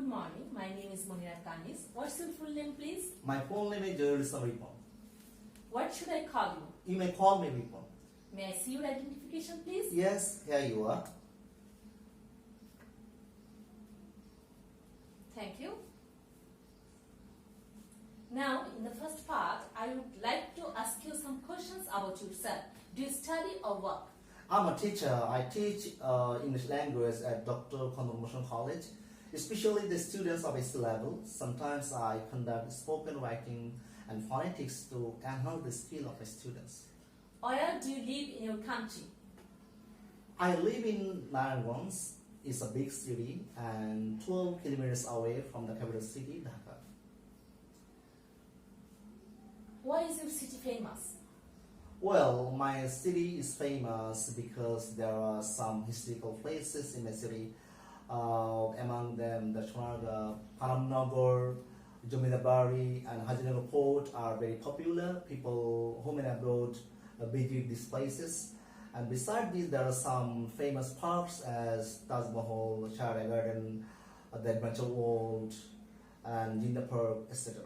morning. My name is Monira Kaniz. What's your full name, please? My full name is Ripon. What should I call you? You may call me Ripon. May I see your identification, please? Yes, here you are. Thank you. Now, in the first part, I would like to ask you some questions about yourself. Do you study or work? I'm a teacher. I teach English language at Dr. Convolution College, especially the students of S level. Sometimes I conduct spoken writing and phonetics to enhance the skill of the students. Where do you live in your country? I live in Nairgonj. It's a big city and 12 kilometers away from the capital city, Dhaka. Why is your city famous? Well, my city is famous because there are some historical places in my city. Among them, the Shmarga, Paramnagar, Jomidabari, and Hajinagar Port are very popular. People home and abroad visit these places. And besides this, there are some famous parks as Taj Mahal, Shara Garden, the Adventure World, and Jinda Park, etc.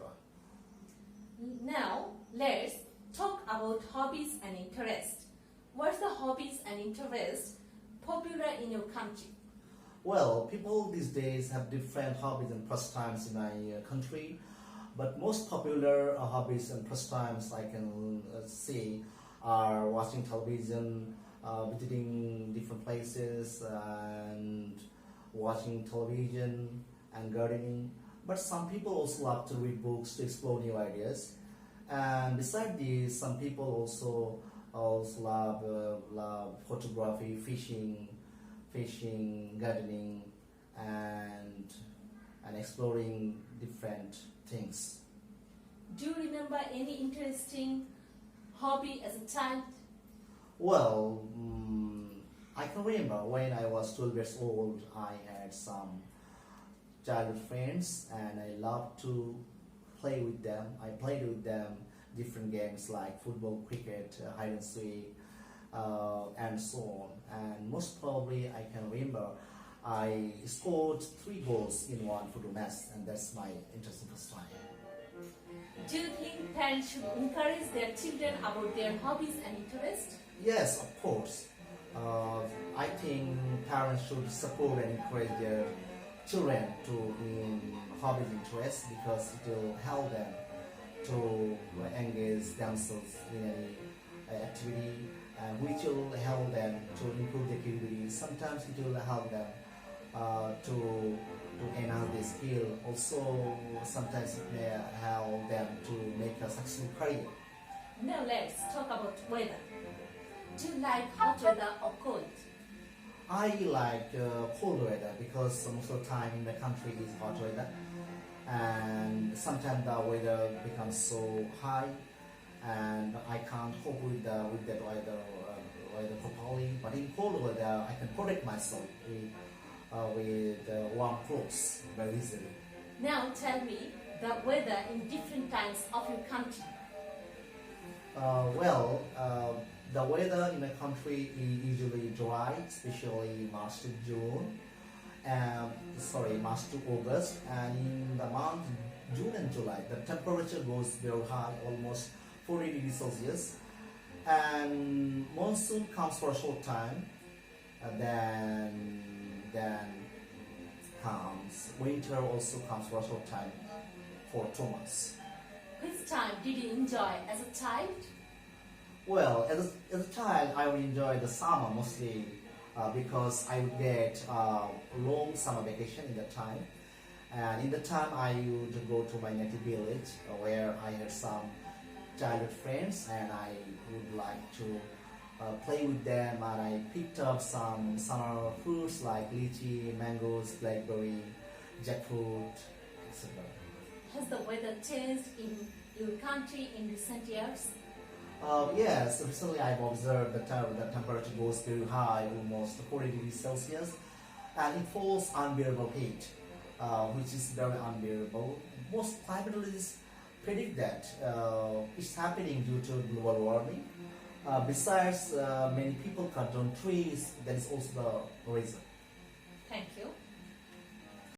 Now, let's talk about hobbies and interests. What's the hobbies and interests popular in your country? Well, people these days have different hobbies and pastimes in my country, but most popular hobbies and pastimes I can see are watching television, visiting different places, and watching television and gardening. But some people also love to read books to explore new ideas. And besides this, some people also love photography, fishing, gardening, and exploring different things. Do you remember any interesting hobby as a child? Well, I can remember when I was 12 years old, I had some childhood friends and I loved to play with them. I played with them different games like football, cricket, hide and seek, and so on. And most probably I can remember I scored 3 goals in one football match, and that's my interesting pastime. Do you think parents should encourage their children about their hobbies and interests? Yes, of course. I think parents should support and encourage their children to in hobbies and interests because it will help them to engage themselves in any activity, which will help them to improve their capability. Sometimes it will help them to enhance their skill. Also, sometimes it may help them to make a successful career. Now let's talk about weather. Do you like hot weather or cold? I like cold weather because most of the time in the country is hot weather, and sometimes the weather becomes so high, and I can't cope with that weather properly. But in cold weather, I can protect myself with warm clothes very easily. Now tell me the weather in different times of your country. The weather in the country is usually dry, especially March to June, March to August, and in the month June and July, the temperature goes very high, almost 40 degrees Celsius, and monsoon comes for a short time, and then comes winter also comes for a short time, for 2 months. Which time did you enjoy as a child? Well, as a child, I would enjoy the summer mostly because I would get a long summer vacation in that time. And in the time, I would go to my native village where I had some childhood friends and I would like to play with them. And I picked up some summer fruits like lychee, mangoes, blackberry, jackfruit, etc. Has the weather changed in your country in recent years? Yes, recently I've observed that the temperature goes very high, almost 40 degrees Celsius, and it falls unbearable heat, which is very unbearable. Most climatologists predict that it's happening due to global warming. Besides, many people cut down trees. That is also the reason.